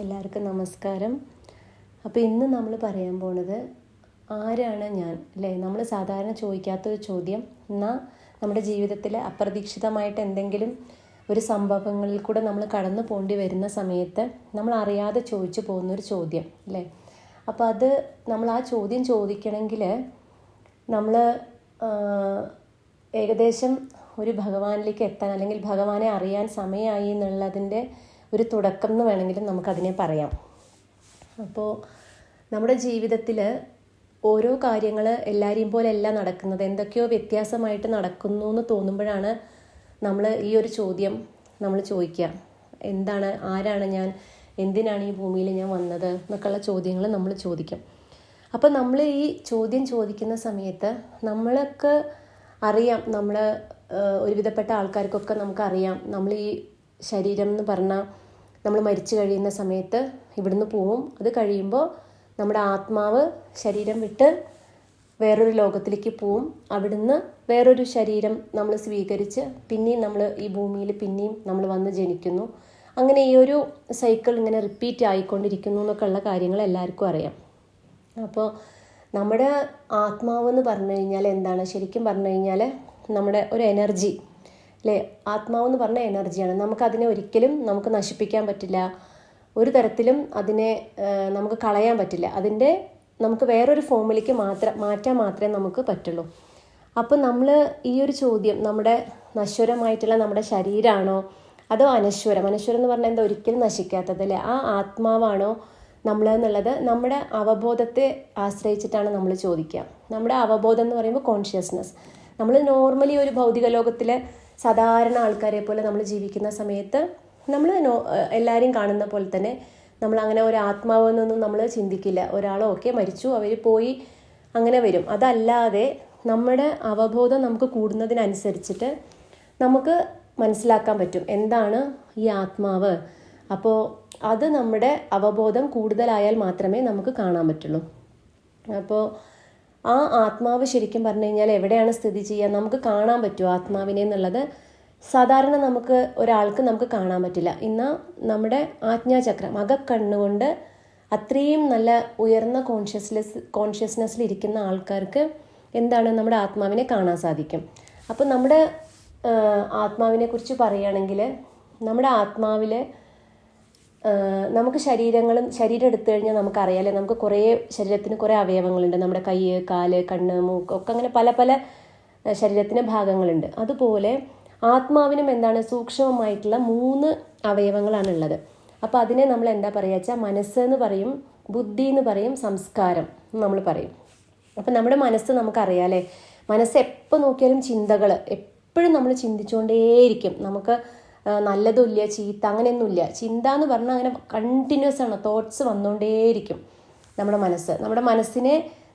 എല്ലാവർക്കും നമസ്കാരം. അപ്പോൾ ഇന്ന് നമ്മൾ പറയാൻ പോണത് ആരാണ് ഞാൻ, അല്ലേ? നമ്മൾ സാധാരണ ചോദിക്കാത്തൊരു ചോദ്യം. എന്നാൽ നമ്മുടെ ജീവിതത്തിൽ അപ്രതീക്ഷിതമായിട്ട് എന്തെങ്കിലും ഒരു സംഭവങ്ങളിൽ കൂടെ നമ്മൾ കടന്നു പോകേണ്ടി വരുന്ന സമയത്ത് നമ്മൾ അറിയാതെ ചോദിച്ചു പോകുന്നൊരു ചോദ്യം, അല്ലേ? അപ്പോൾ അത് നമ്മൾ ആ ചോദ്യം ചോദിക്കണമെങ്കിൽ നമ്മൾ ഏകദേശം ഒരു ഭഗവാനിലേക്ക് എത്താൻ, അല്ലെങ്കിൽ ഭഗവാനെ അറിയാൻ സമയമായി എന്നുള്ളതിൻ്റെ ഒരു തുടക്കം എന്ന് വേണമെങ്കിലും നമുക്കതിനെ പറയാം. അപ്പോൾ നമ്മുടെ ജീവിതത്തിൽ ഓരോ കാര്യങ്ങൾ എല്ലാവരെയും പോലെ അല്ല നടക്കുന്നത്, എന്തൊക്കെയോ വ്യത്യാസമായിട്ട് നടക്കുന്നു എന്ന് തോന്നുമ്പോഴാണ് നമ്മൾ ഈ ഒരു ചോദ്യം നമ്മൾ ചോദിക്കുക. എന്താണ്, ആരാണ് ഞാൻ, എന്തിനാണ് ഈ ഭൂമിയിൽ ഞാൻ വന്നത് എന്നൊക്കെയുള്ള ചോദ്യങ്ങൾ നമ്മൾ ചോദിക്കും. അപ്പോൾ നമ്മൾ ഈ ചോദ്യം ചോദിക്കുന്ന സമയത്ത് നമ്മൾക്ക് അറിയാം, നമ്മൾ ഒരുവിധപ്പെട്ട ആൾക്കാർക്കൊക്കെ നമുക്കറിയാം, നമ്മൾ ഈ ശരീരം എന്ന് പറഞ്ഞാൽ നമ്മൾ മരിച്ചു കഴിയുന്ന സമയത്ത് ഇവിടുന്ന് പോവും. അത് കഴിയുമ്പോൾ നമ്മുടെ ആത്മാവ് ശരീരം വിട്ട് വേറൊരു ലോകത്തിലേക്ക് പോവും. അവിടുന്ന് വേറൊരു ശരീരം നമ്മൾ സ്വീകരിച്ച് പിന്നെയും നമ്മൾ ഈ ഭൂമിയിൽ പിന്നെയും നമ്മൾ വന്ന് ജനിക്കുന്നു. അങ്ങനെ ഈ ഒരു സൈക്കിൾ ഇങ്ങനെ റിപ്പീറ്റ് ആയിക്കൊണ്ടിരിക്കുന്നു എന്നൊക്കെ ഉള്ള കാര്യങ്ങൾ എല്ലാവർക്കും അറിയാം. അപ്പോൾ നമ്മുടെ ആത്മാവ് എന്ന് പറഞ്ഞു കഴിഞ്ഞാൽ എന്താണ്? ശരിക്കും പറഞ്ഞു കഴിഞ്ഞാൽ നമ്മുടെ ഒരു എനർജി, അല്ലേ? ആത്മാവെന്ന് പറഞ്ഞ എനർജിയാണ്. നമുക്കതിനെ ഒരിക്കലും നമുക്ക് നശിപ്പിക്കാൻ പറ്റില്ല, ഒരു തരത്തിലും അതിനെ നമുക്ക് കളയാൻ പറ്റില്ല. അതിൻ്റെ നമുക്ക് വേറൊരു ഫോമിലേക്ക് മാറ്റാൻ മാത്രമേ നമുക്ക് പറ്റുള്ളൂ. അപ്പം നമ്മൾ ഈ ഒരു ചോദ്യം, നമ്മുടെ നശ്വരമായിട്ടുള്ള നമ്മുടെ ശരീരമാണോ അതോ അനശ്വരം എന്ന് പറഞ്ഞാൽ എന്താ, ഒരിക്കലും നശിക്കാത്തത്, അല്ലേ? ആ ആത്മാവാണോ നമ്മൾ എന്നുള്ളത് നമ്മുടെ അവബോധത്തെ ആശ്രയിച്ചിട്ടാണ് നമ്മൾ ചോദിക്കുക. നമ്മുടെ അവബോധം എന്ന് പറയുമ്പോൾ കോൺഷ്യസ്നെസ്. നമ്മൾ നോർമലി ഒരു ഭൗതിക ലോകത്തിലെ സാധാരണ ആൾക്കാരെ പോലെ നമ്മൾ ജീവിക്കുന്ന സമയത്ത് നമ്മൾ എല്ലാവരെയും കാണുന്ന പോലെ തന്നെ നമ്മൾ അങ്ങനെ ഒരു ആത്മാവെന്നൊന്നും നമ്മൾ ചിന്തിക്കില്ല. ഒരാളൊക്കെ മരിച്ചു, അവർ പോയി, അങ്ങനെ വരും. അതല്ലാതെ നമ്മുടെ അവബോധം നമുക്ക് കൂടുന്നതിനനുസരിച്ചിട്ട് നമുക്ക് മനസ്സിലാക്കാൻ പറ്റും എന്താണ് ഈ ആത്മാവ്. അപ്പോൾ അത് നമ്മുടെ അവബോധം കൂടുതലായാൽ മാത്രമേ നമുക്ക് കാണാൻ പറ്റുള്ളൂ. അപ്പോൾ ആ ആത്മാവ് ശരിക്കും പറഞ്ഞു കഴിഞ്ഞാൽ എവിടെയാണ് സ്ഥിതി ചെയ്യുക, നമുക്ക് കാണാൻ പറ്റുമോ ആത്മാവിനെ എന്നുള്ളത്? സാധാരണ ഒരാൾക്ക് നമുക്ക് കാണാൻ പറ്റില്ല. എന്നാൽ നമ്മുടെ ആജ്ഞാചക്രം, അകക്കണ്ണുകൊണ്ട് അത്രയും നല്ല ഉയർന്ന കോൺഷ്യസ്നെസ്സിൽ ഇരിക്കുന്ന ആൾക്കാർക്ക് എന്താണ്, നമ്മുടെ ആത്മാവിനെ കാണാൻ സാധിക്കും. അപ്പോൾ നമ്മുടെ ആത്മാവിനെ കുറിച്ച് പറയുകയാണെങ്കിൽ നമ്മുടെ ആത്മാവിൽ നമുക്ക് ശരീരം എടുത്തു കഴിഞ്ഞാൽ നമുക്കറിയാമല്ലേ, നമുക്ക് ശരീരത്തിന് കുറേ അവയവങ്ങളുണ്ട്. നമ്മുടെ കൈ, കാല്, കണ്ണ്, മൂക്ക് ഒക്കെ അങ്ങനെ പല പല ശരീരത്തിന് ഭാഗങ്ങളുണ്ട്. അതുപോലെ ആത്മാവിനും എന്താണ്, സൂക്ഷ്മമായിട്ടുള്ള 3 അവയവങ്ങളാണുള്ളത്. അപ്പോൾ അതിനെ നമ്മൾ എന്താ പറയുക വെച്ചാൽ മനസ്സ് എന്ന് പറയും, ബുദ്ധി എന്ന് പറയും, സംസ്കാരം നമ്മൾ പറയും. അപ്പം നമ്മുടെ മനസ്സ് നമുക്കറിയാമല്ലേ, മനസ്സ് എപ്പോൾ നോക്കിയാലും ചിന്തകൾ എപ്പോഴും നമ്മൾ ചിന്തിച്ചുകൊണ്ടേയിരിക്കും. നമുക്ക് നല്ലതുമില്ല ചീത്ത അങ്ങനെയൊന്നുമില്ല. ചിന്ത എന്ന് പറഞ്ഞാൽ അങ്ങനെ കണ്ടിന്യൂസ് ആണ്, തോട്ട്സ് വന്നുകൊണ്ടേയിരിക്കും. നമ്മുടെ മനസ്സിനെ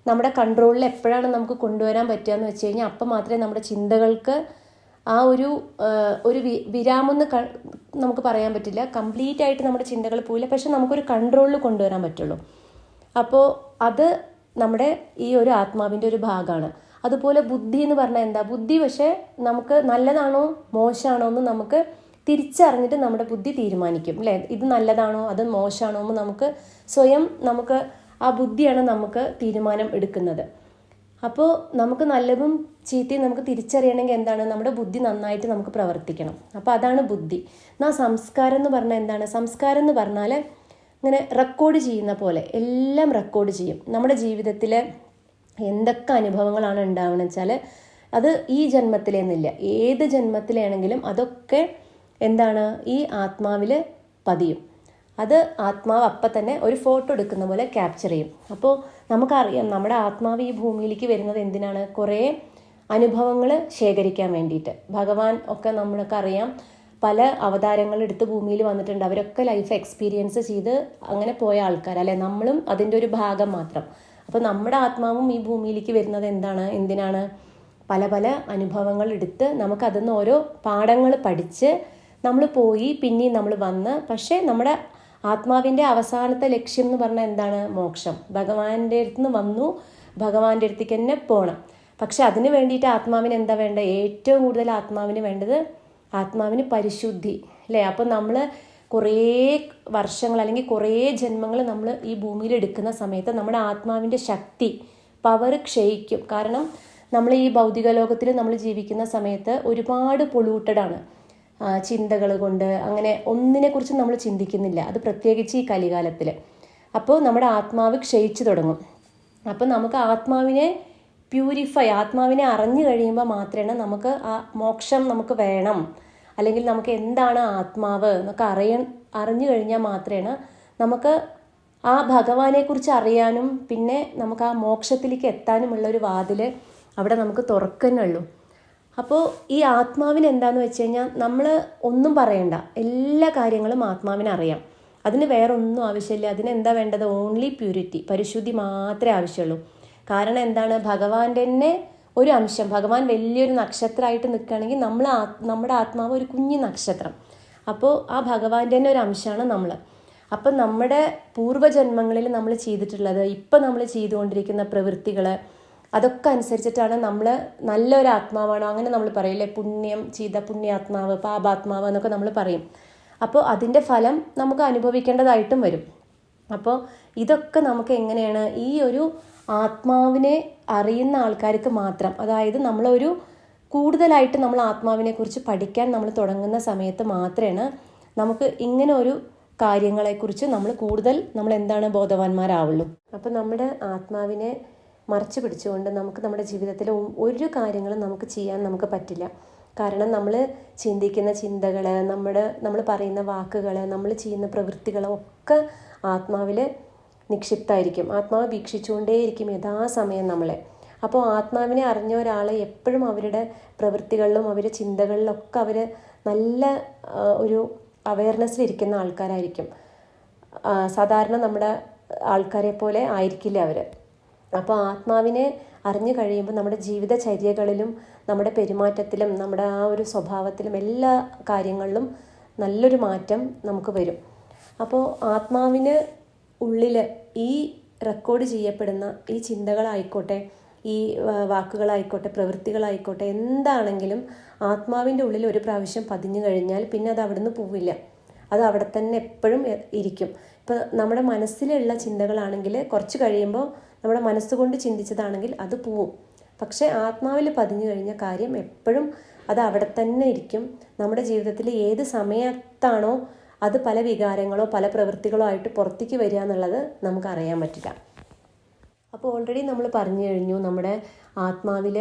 നമ്മുടെ കൺട്രോളിൽ എപ്പോഴാണ് നമുക്ക് കൊണ്ടുവരാൻ പറ്റുക എന്ന് വെച്ച് കഴിഞ്ഞാൽ അപ്പം മാത്രമേ നമ്മുടെ ചിന്തകൾക്ക് ആ ഒരു വിരാമെന്ന് നമുക്ക് പറയാൻ പറ്റില്ല. കംപ്ലീറ്റ് ആയിട്ട് നമ്മുടെ ചിന്തകൾ പോയില്ല, പക്ഷെ നമുക്കൊരു കൺട്രോളിൽ കൊണ്ടുവരാൻ പറ്റുള്ളൂ. അപ്പോൾ അത് നമ്മുടെ ഈ ഒരു ആത്മാവിൻ്റെ ഒരു ഭാഗമാണ്. അതുപോലെ ബുദ്ധി എന്ന് പറഞ്ഞാൽ എന്താ, ബുദ്ധി പക്ഷേ നമുക്ക് നല്ലതാണോ മോശമാണോ എന്ന് നമുക്ക് തിരിച്ചറിഞ്ഞിട്ട് നമ്മുടെ ബുദ്ധി തീരുമാനിക്കും, അല്ലേ? ഇത് നല്ലതാണോ അത് മോശമാണോ എന്ന് നമുക്ക് ആ ബുദ്ധിയാണ് നമുക്ക് തീരുമാനം എടുക്കുന്നത്. അപ്പോൾ നമുക്ക് നല്ലതും ചീത്തയും നമുക്ക് തിരിച്ചറിയണമെങ്കിൽ എന്താണ്, നമ്മുടെ ബുദ്ധി നന്നായിട്ട് നമുക്ക് പ്രവർത്തിക്കണം. അപ്പോൾ അതാണ് ബുദ്ധി. എന്നാൽ സംസ്കാരം എന്ന് പറഞ്ഞാൽ എന്താണ്? സംസ്കാരം എന്ന് പറഞ്ഞാൽ ഇങ്ങനെ റെക്കോർഡ് ചെയ്യുന്ന പോലെ എല്ലാം റെക്കോർഡ് ചെയ്യും. നമ്മുടെ ജീവിതത്തിൽ എന്തൊക്കെ അനുഭവങ്ങളാണ് ഉണ്ടാവുകയെന്ന് വെച്ചാൽ അത് ഈ ജന്മത്തിലേന്നില്ല, ഏത് ജന്മത്തിലാണെങ്കിലും അതൊക്കെ എന്താണ്, ഈ ആത്മാവിൽ പതിയും. അത് ആത്മാവ് അപ്പം തന്നെ ഒരു ഫോട്ടോ എടുക്കുന്ന പോലെ ക്യാപ്ചർ ചെയ്യും. അപ്പോൾ നമുക്കറിയാം നമ്മുടെ ആത്മാവ് ഈ ഭൂമിയിലേക്ക് വരുന്നത് എന്തിനാണ്? കുറേ അനുഭവങ്ങൾ ശേഖരിക്കാൻ വേണ്ടിയിട്ട്. ഭഗവാൻ ഒക്കെ നമ്മൾക്കറിയാം പല അവതാരങ്ങൾ എടുത്ത് ഭൂമിയിൽ വന്നിട്ടുണ്ട്. അവരൊക്കെ ലൈഫ് എക്സ്പീരിയൻസ് ചെയ്ത് അങ്ങനെ പോയ ആൾക്കാരല്ലേ, നമ്മളും അതിൻ്റെ ഒരു ഭാഗം മാത്രം. അപ്പോൾ നമ്മുടെ ആത്മാവും ഈ ഭൂമിയിലേക്ക് വരുന്നത് എന്തിനാണ്? പല പല അനുഭവങ്ങൾ എടുത്ത് നമുക്കതിൽ ഓരോ പാഠങ്ങൾ പഠിച്ച് നമ്മൾ പോയി പിന്നെയും നമ്മൾ വന്ന്, പക്ഷേ നമ്മുടെ ആത്മാവിൻ്റെ അവസാനത്തെ ലക്ഷ്യം എന്ന് പറഞ്ഞാൽ എന്താണ്? മോക്ഷം. ഭഗവാന്റെ അടുത്ത് നിന്ന് വന്നു, ഭഗവാന്റെ അടുത്തേക്ക് തന്നെ പോകണം. പക്ഷെ അതിന് വേണ്ടിയിട്ട് ആത്മാവിന് എന്താ വേണ്ടത്? ഏറ്റവും കൂടുതൽ ആത്മാവിന് വേണ്ടത്, ആത്മാവിന് പരിശുദ്ധി, അല്ലേ? അപ്പം നമ്മൾ കുറേ വർഷങ്ങൾ അല്ലെങ്കിൽ കുറേ ജന്മങ്ങൾ നമ്മൾ ഈ ഭൂമിയിൽ എടുക്കുന്ന സമയത്ത് നമ്മുടെ ആത്മാവിൻ്റെ ശക്തി പവർ ക്ഷയിക്കും. കാരണം നമ്മൾ ഈ ഭൗതിക ലോകത്തിൽ നമ്മൾ ജീവിക്കുന്ന സമയത്ത് ഒരുപാട് പൊള്യൂട്ടഡാണ് ചിന്തകൾ കൊണ്ട്. അങ്ങനെ ഒന്നിനെക്കുറിച്ചും നമ്മൾ ചിന്തിക്കുന്നില്ല, അത് പ്രത്യേകിച്ച് ഈ കലികാലത്തിൽ. അപ്പോൾ നമ്മുടെ ആത്മാവ് ക്ഷയിച്ചു തുടങ്ങും. അപ്പോൾ നമുക്ക് ആത്മാവിനെ പ്യൂരിഫൈ, ആത്മാവിനെ അറിഞ്ഞു കഴിയുമ്പോൾ മാത്രമേ നമുക്ക് ആ മോക്ഷം നമുക്ക് വേണം, അല്ലെങ്കിൽ നമുക്ക് എന്താണ് ആത്മാവ് എന്നൊക്കെ അറിഞ്ഞു കഴിഞ്ഞാൽ മാത്രമേ നമുക്ക് ആ ഭഗവാനെക്കുറിച്ച് അറിയാനും പിന്നെ നമുക്ക് ആ മോക്ഷത്തിലേക്ക് എത്താനുമുള്ള ഒരു വാതിൽ അവിടെ നമുക്ക് തുറക്കുന്നുള്ളൂ. അപ്പോൾ ഈ ആത്മാവിന് എന്താണെന്ന് വെച്ച് കഴിഞ്ഞാൽ നമ്മൾ ഒന്നും പറയണ്ട, എല്ലാ കാര്യങ്ങളും ആത്മാവിന് അറിയാം. അതിന് വേറെ ഒന്നും ആവശ്യമില്ല. അതിന് എന്താ വേണ്ടത്? ഓൺലി പ്യൂരിറ്റി, പരിശുദ്ധി മാത്രമേ ആവശ്യമുള്ളൂ. കാരണം എന്താണ്? ഭഗവാന്റെ തന്നെ ഒരു അംശം. ഭഗവാൻ വലിയൊരു നക്ഷത്രമായിട്ട് നിൽക്കുകയാണെങ്കിൽ നമ്മുടെ ആത്മാവ് ഒരു കുഞ്ഞു നക്ഷത്രം. അപ്പോൾ ആ ഭഗവാന്റെ തന്നെ ഒരു അംശമാണ് നമ്മൾ. അപ്പം നമ്മുടെ പൂർവ്വജന്മങ്ങളിൽ നമ്മൾ ചെയ്തിട്ടുള്ളത്, ഇപ്പം നമ്മൾ ചെയ്തുകൊണ്ടിരിക്കുന്ന പ്രവൃത്തികൾ, അതൊക്കെ അനുസരിച്ചിട്ടാണ് നമ്മൾ നല്ലൊരു ആത്മാവാണോ അങ്ങനെ നമ്മൾ പറയില്ലേ, പുണ്യം ചെയ്ത പുണ്യാത്മാവ്, പാപാത്മാവ് എന്നൊക്കെ നമ്മൾ പറയും. അപ്പോൾ അതിൻ്റെ ഫലം നമുക്ക് അനുഭവിക്കേണ്ടതായിട്ടും വരും. അപ്പോൾ ഇതൊക്കെ നമുക്ക് എങ്ങനെയാണ്? ഈ ഒരു ആത്മാവിനെ അറിയുന്ന ആൾക്കാർക്ക് മാത്രം, അതായത് നമ്മളൊരു കൂടുതലായിട്ട് നമ്മൾ ആത്മാവിനെ കുറിച്ച് പഠിക്കാൻ നമ്മൾ തുടങ്ങുന്ന സമയത്ത് മാത്രമേ നമുക്ക് ഇങ്ങനെ ഒരു കാര്യങ്ങളെക്കുറിച്ച് നമ്മൾ എന്താണ് ബോധവാന്മാരാവുള്ളൂ. അപ്പോൾ നമ്മുടെ ആത്മാവിനെ മറച്ചു പിടിച്ചുകൊണ്ട് നമുക്ക് നമ്മുടെ ജീവിതത്തിൽ ഒരു കാര്യങ്ങളും നമുക്ക് ചെയ്യാൻ നമുക്ക് പറ്റില്ല. കാരണം നമ്മൾ ചിന്തിക്കുന്ന ചിന്തകൾ, നമ്മൾ പറയുന്ന വാക്കുകൾ, നമ്മൾ ചെയ്യുന്ന പ്രവൃത്തികളൊക്കെ ആത്മാവിൽ നിക്ഷിപ്തമായിരിക്കും. ആത്മാവ് വീക്ഷിച്ചുകൊണ്ടേയിരിക്കും യഥാസമയം നമ്മളെ. അപ്പോൾ ആത്മാവിനെ അറിഞ്ഞ ഒരാൾ എപ്പോഴും അവരുടെ പ്രവൃത്തികളിലും അവരുടെ ചിന്തകളിലൊക്കെ അവർ നല്ല ഒരു അവയർനെസ്സിലിരിക്കുന്ന ആൾക്കാരായിരിക്കും. സാധാരണ നമ്മുടെ ആൾക്കാരെ പോലെ ആയിരിക്കില്ല അവർ. അപ്പോൾ ആത്മാവിനെ അറിഞ്ഞു കഴിയുമ്പോൾ നമ്മുടെ ജീവിതചര്യകളിലും നമ്മുടെ പെരുമാറ്റത്തിലും നമ്മുടെ ആ ഒരു സ്വഭാവത്തിലും എല്ലാ കാര്യങ്ങളിലും നല്ലൊരു മാറ്റം നമുക്ക് വരും. അപ്പോൾ ആത്മാവിന് ഉള്ളിൽ ഈ റെക്കോർഡ് ചെയ്യപ്പെടുന്ന ഈ ചിന്തകളായിക്കോട്ടെ, ഈ വാക്കുകളായിക്കോട്ടെ, പ്രവൃത്തികളായിക്കോട്ടെ, എന്താണെങ്കിലും ആത്മാവിൻ്റെ ഉള്ളിൽ ഒരു പ്രാവശ്യം പതിഞ്ഞു കഴിഞ്ഞാൽ പിന്നെ അത് അവിടെ നിന്ന് പോവില്ല. അത് അവിടെ തന്നെ എപ്പോഴും ഇരിക്കും. ഇപ്പോൾ നമ്മുടെ മനസ്സിലുള്ള ചിന്തകളാണെങ്കിൽ കുറച്ച് കഴിയുമ്പോൾ നമ്മുടെ മനസ്സുകൊണ്ട് ചിന്തിച്ചതാണെങ്കിൽ അത് പോവും. പക്ഷേ ആത്മാവിൽ പതിഞ്ഞു കഴിഞ്ഞ കാര്യം എപ്പോഴും അത് അവിടെ തന്നെ ഇരിക്കും. നമ്മുടെ ജീവിതത്തിൽ ഏത് സമയത്താണോ അത് പല വികാരങ്ങളോ പല പ്രവൃത്തികളോ ആയിട്ട് പുറത്തേക്ക് വരിക എന്നുള്ളത് നമുക്ക് അറിയാൻ പറ്റില്ല. അപ്പോൾ ഓൾറെഡി നമ്മൾ പറഞ്ഞു കഴിഞ്ഞു, നമ്മുടെ ആത്മാവിൽ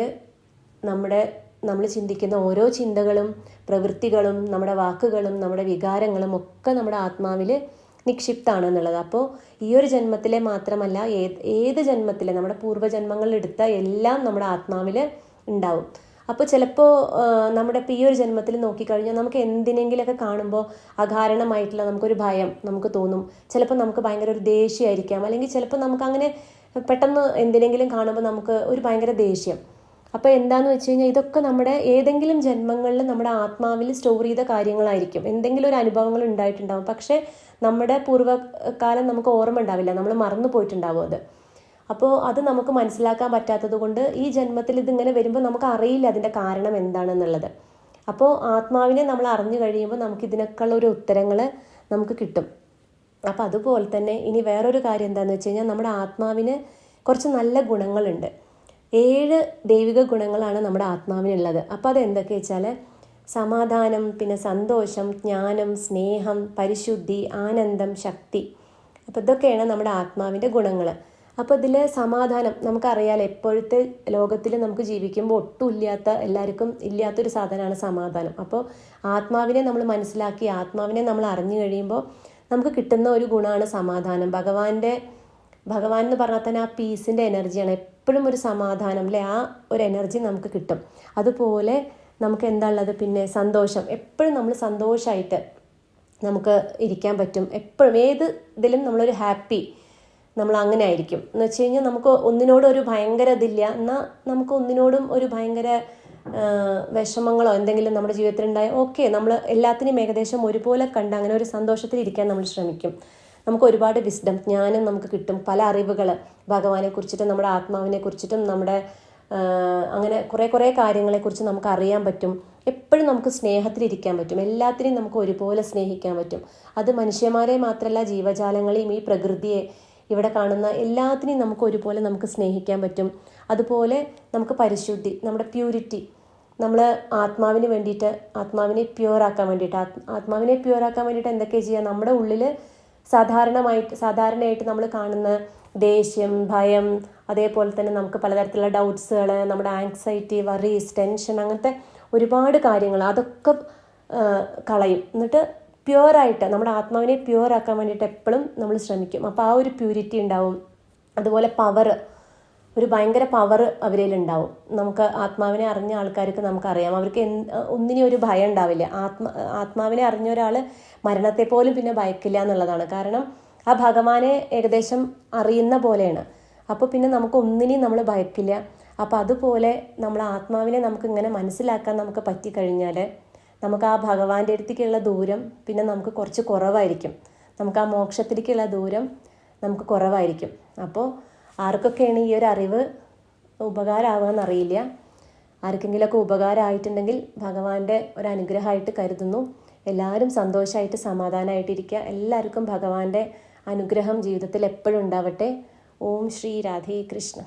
നമ്മൾ ചിന്തിക്കുന്ന ഓരോ ചിന്തകളും പ്രവൃത്തികളും നമ്മുടെ വാക്കുകളും നമ്മുടെ വികാരങ്ങളും ഒക്കെ നമ്മുടെ ആത്മാവിൽ നിക്ഷിപ്തമാണെന്നുള്ളത്. അപ്പോൾ ഈ ഒരു ജന്മത്തിലെ മാത്രമല്ല, ഏത് ജന്മത്തിലെ നമ്മുടെ പൂർവ്വജന്മങ്ങളിലെടുത്ത എല്ലാം നമ്മുടെ ആത്മാവിൽ ഉണ്ടാവും. അപ്പോൾ ചിലപ്പോൾ നമ്മുടെ ഇപ്പോൾ ഈ ഒരു ജന്മത്തിൽ നോക്കിക്കഴിഞ്ഞാൽ നമുക്ക് എന്തിനെങ്കിലുമൊക്കെ കാണുമ്പോൾ അകാരണമായിട്ടുള്ള നമുക്കൊരു ഭയം നമുക്ക് തോന്നും. ചിലപ്പോൾ നമുക്ക് ഭയങ്കര ഒരു ദേഷ്യമായിരിക്കാം, അല്ലെങ്കിൽ ചിലപ്പോൾ നമുക്കങ്ങനെ പെട്ടെന്ന് എന്തിനെങ്കിലും കാണുമ്പോൾ നമുക്ക് ഒരു ഭയങ്കര ദേഷ്യം. അപ്പോൾ എന്താണെന്ന് വെച്ച് കഴിഞ്ഞാൽ ഇതൊക്കെ നമ്മുടെ ഏതെങ്കിലും ജന്മങ്ങളിൽ നമ്മുടെ ആത്മാവിൽ സ്റ്റോർ ചെയ്ത കാര്യങ്ങളായിരിക്കും. എന്തെങ്കിലും ഒരു അനുഭവങ്ങൾ ഉണ്ടായിട്ടുണ്ടാവും, പക്ഷേ നമ്മുടെ പൂർവ്വകാലം നമുക്ക് ഓർമ്മ ഉണ്ടാവില്ല, നമ്മൾ മറന്നു പോയിട്ടുണ്ടാവും അത്. അപ്പോൾ അത് നമുക്ക് മനസ്സിലാക്കാൻ പറ്റാത്തത് കൊണ്ട് ഈ ജന്മത്തിൽ ഇതിങ്ങനെ വരുമ്പോൾ നമുക്ക് അറിയില്ല അതിൻ്റെ കാരണം എന്താണെന്നുള്ളത്. അപ്പോൾ ആത്മാവിനെ നമ്മൾ അറിഞ്ഞു കഴിയുമ്പോൾ നമുക്ക് ഇതിനൊക്കെയുള്ള ഒരു ഉത്തരങ്ങൾ നമുക്ക് കിട്ടും. അപ്പോൾ അതുപോലെ തന്നെ ഇനി വേറൊരു കാര്യം എന്താണെന്ന് വെച്ച് കഴിഞ്ഞാൽ നമ്മുടെ ആത്മാവിന് കുറച്ച് നല്ല ഗുണങ്ങളുണ്ട്. 7 ദൈവിക ഗുണങ്ങളാണ് നമ്മുടെ ആത്മാവിനുള്ളത്. അപ്പോൾ അത് എന്തൊക്കെ വെച്ചാൽ സമാധാനം, പിന്നെ സന്തോഷം, ജ്ഞാനം, സ്നേഹം, പരിശുദ്ധി, ആനന്ദം, ശക്തി. അപ്പോൾ ഇതൊക്കെയാണ് നമ്മുടെ ആത്മാവിൻ്റെ ഗുണങ്ങൾ. അപ്പോൾ ഇതിൽ സമാധാനം നമുക്കറിയാലോ, എപ്പോഴത്തെ ലോകത്തിൽ നമുക്ക് ജീവിക്കുമ്പോൾ ഒട്ടും എല്ലാവർക്കും ഇല്ലാത്തൊരു സാധനമാണ് സമാധാനം. അപ്പോൾ ആത്മാവിനെ നമ്മൾ മനസ്സിലാക്കി ആത്മാവിനെ നമ്മൾ അറിഞ്ഞു കഴിയുമ്പോൾ നമുക്ക് കിട്ടുന്ന ഒരു ഗുണമാണ് സമാധാനം. ഭഗവാൻ എന്ന് പറഞ്ഞാൽ തന്നെ ആ പീസിൻ്റെ എനർജിയാണ്. എപ്പോഴും ഒരു സമാധാനം അല്ലേ, ആ ഒരു എനർജി നമുക്ക് കിട്ടും. അതുപോലെ നമുക്ക് എന്താ ഉള്ളത്, പിന്നെ സന്തോഷം. എപ്പോഴും നമ്മൾ സന്തോഷമായിട്ട് നമുക്ക് ഇരിക്കാൻ പറ്റും. എപ്പോഴും ഏത് ഇതിലും നമ്മളൊരു ഹാപ്പി, നമ്മൾ അങ്ങനെ ആയിരിക്കും. എന്ന് വെച്ച് കഴിഞ്ഞാൽ നമുക്ക് ഒന്നിനോടും ഒരു ഭയങ്കര ഇതില്ല, എന്നാൽ നമുക്ക് ഒന്നിനോടും ഒരു ഭയങ്കര വിഷമങ്ങളോ എന്തെങ്കിലും നമ്മുടെ ജീവിതത്തിൽ ഉണ്ടായ ഓക്കെ, നമ്മൾ എല്ലാത്തിനും ഏകദേശം ഒരുപോലെ കണ്ട് അങ്ങനെ ഒരു സന്തോഷത്തിൽ ഇരിക്കാൻ നമ്മൾ ശ്രമിക്കും. നമുക്ക് ഒരുപാട് വിസ്ഡം, ജ്ഞാനം നമുക്ക് കിട്ടും. പല അറിവുകൾ ഭഗവാനെ കുറിച്ചിട്ടും നമ്മുടെ ആത്മാവിനെ കുറിച്ചിട്ടും നമ്മുടെ അങ്ങനെ കുറേ കാര്യങ്ങളെക്കുറിച്ച് നമുക്ക് അറിയാൻ പറ്റും. എപ്പോഴും നമുക്ക് സ്നേഹത്തിലിരിക്കാൻ പറ്റും. എല്ലാത്തിനെയും നമുക്ക് ഒരുപോലെ സ്നേഹിക്കാൻ പറ്റും. അത് മനുഷ്യന്മാരെ മാത്രമല്ല, ജീവജാലങ്ങളെയും ഈ പ്രകൃതിയെ ഇവിടെ കാണുന്ന എല്ലാത്തിനെയും നമുക്ക് ഒരുപോലെ നമുക്ക് സ്നേഹിക്കാൻ പറ്റും. അതുപോലെ നമുക്ക് പരിശുദ്ധി, നമ്മുടെ പ്യൂരിറ്റി, നമ്മൾ ആത്മാവിന് വേണ്ടിയിട്ട്, ആത്മാവിനെ പ്യുവറാക്കാൻ വേണ്ടിയിട്ട് എന്തൊക്കെ ചെയ്യുക? നമ്മുടെ ഉള്ളിൽ സാധാരണയായിട്ട് നമ്മൾ കാണുന്ന ദേഷ്യം, ഭയം, അതേപോലെ തന്നെ നമുക്ക് പലതരത്തിലുള്ള ഡൗട്ട്സുകൾ, നമ്മുടെ ആങ്സൈറ്റി, വറീസ്, ടെൻഷൻ, അങ്ങനത്തെ ഒരുപാട് കാര്യങ്ങൾ അതൊക്കെ കളയും. എന്നിട്ട് പ്യുവറായിട്ട് നമ്മുടെ ആത്മാവിനെ പ്യുവറാക്കാൻ വേണ്ടിയിട്ട് എപ്പോഴും നമ്മൾ ശ്രമിക്കും. അപ്പോൾ ആ ഒരു പ്യൂരിറ്റി ഉണ്ടാവും. അതുപോലെ ഒരു ഭയങ്കര പവർ അവരിലുണ്ടാവും. നമുക്ക് ആത്മാവിനെ അറിഞ്ഞ ആൾക്കാർക്ക് നമുക്കറിയാം, അവർക്ക് ഒന്നിനും ഒരു ഭയം ഉണ്ടാവില്ല. ആത്മാവിനെ അറിഞ്ഞ ഒരാൾ മരണത്തെ പോലും പിന്നെ ഭയക്കില്ല എന്നുള്ളതാണ്. കാരണം ആ ഭഗവാനെ ഏകദേശം അറിയുന്ന പോലെയാണ്. അപ്പോൾ പിന്നെ നമുക്ക് ഒന്നിനെയും നമ്മൾ ഭയക്കില്ല. അപ്പോൾ അതുപോലെ നമ്മൾ ആത്മാവിനെ നമുക്ക് ഇങ്ങനെ മനസ്സിലാക്കാൻ നമുക്ക് പറ്റിക്കഴിഞ്ഞാൽ നമുക്ക് ആ ഭഗവാന്റെ അടുത്തേക്കുള്ള ദൂരം പിന്നെ നമുക്ക് കുറച്ച് കുറവായിരിക്കും. നമുക്ക് ആ മോക്ഷത്തിലേക്കുള്ള ദൂരം നമുക്ക് കുറവായിരിക്കും. അപ്പോൾ ആർക്കൊക്കെയാണ് ഈ ഒരു അറിവ് ഉപകാരമാകുമെന്നറിയില്ല. ആർക്കെങ്കിലുമൊക്കെ ഉപകാരമായിട്ടുണ്ടെങ്കിൽ ഭഗവാന്റെ ഒരു അനുഗ്രഹമായിട്ട് കരുതുന്നു. എല്ലാവരും സന്തോഷമായിട്ട് സമാധാനമായിട്ടിരിക്കുക. എല്ലാവർക്കും ഭഗവാന്റെ അനുഗ്രഹം ജീവിതത്തിൽ എപ്പോഴും ഉണ്ടാവട്ടെ. ഓം ശ്രീ രാധേ കൃഷ്ണ.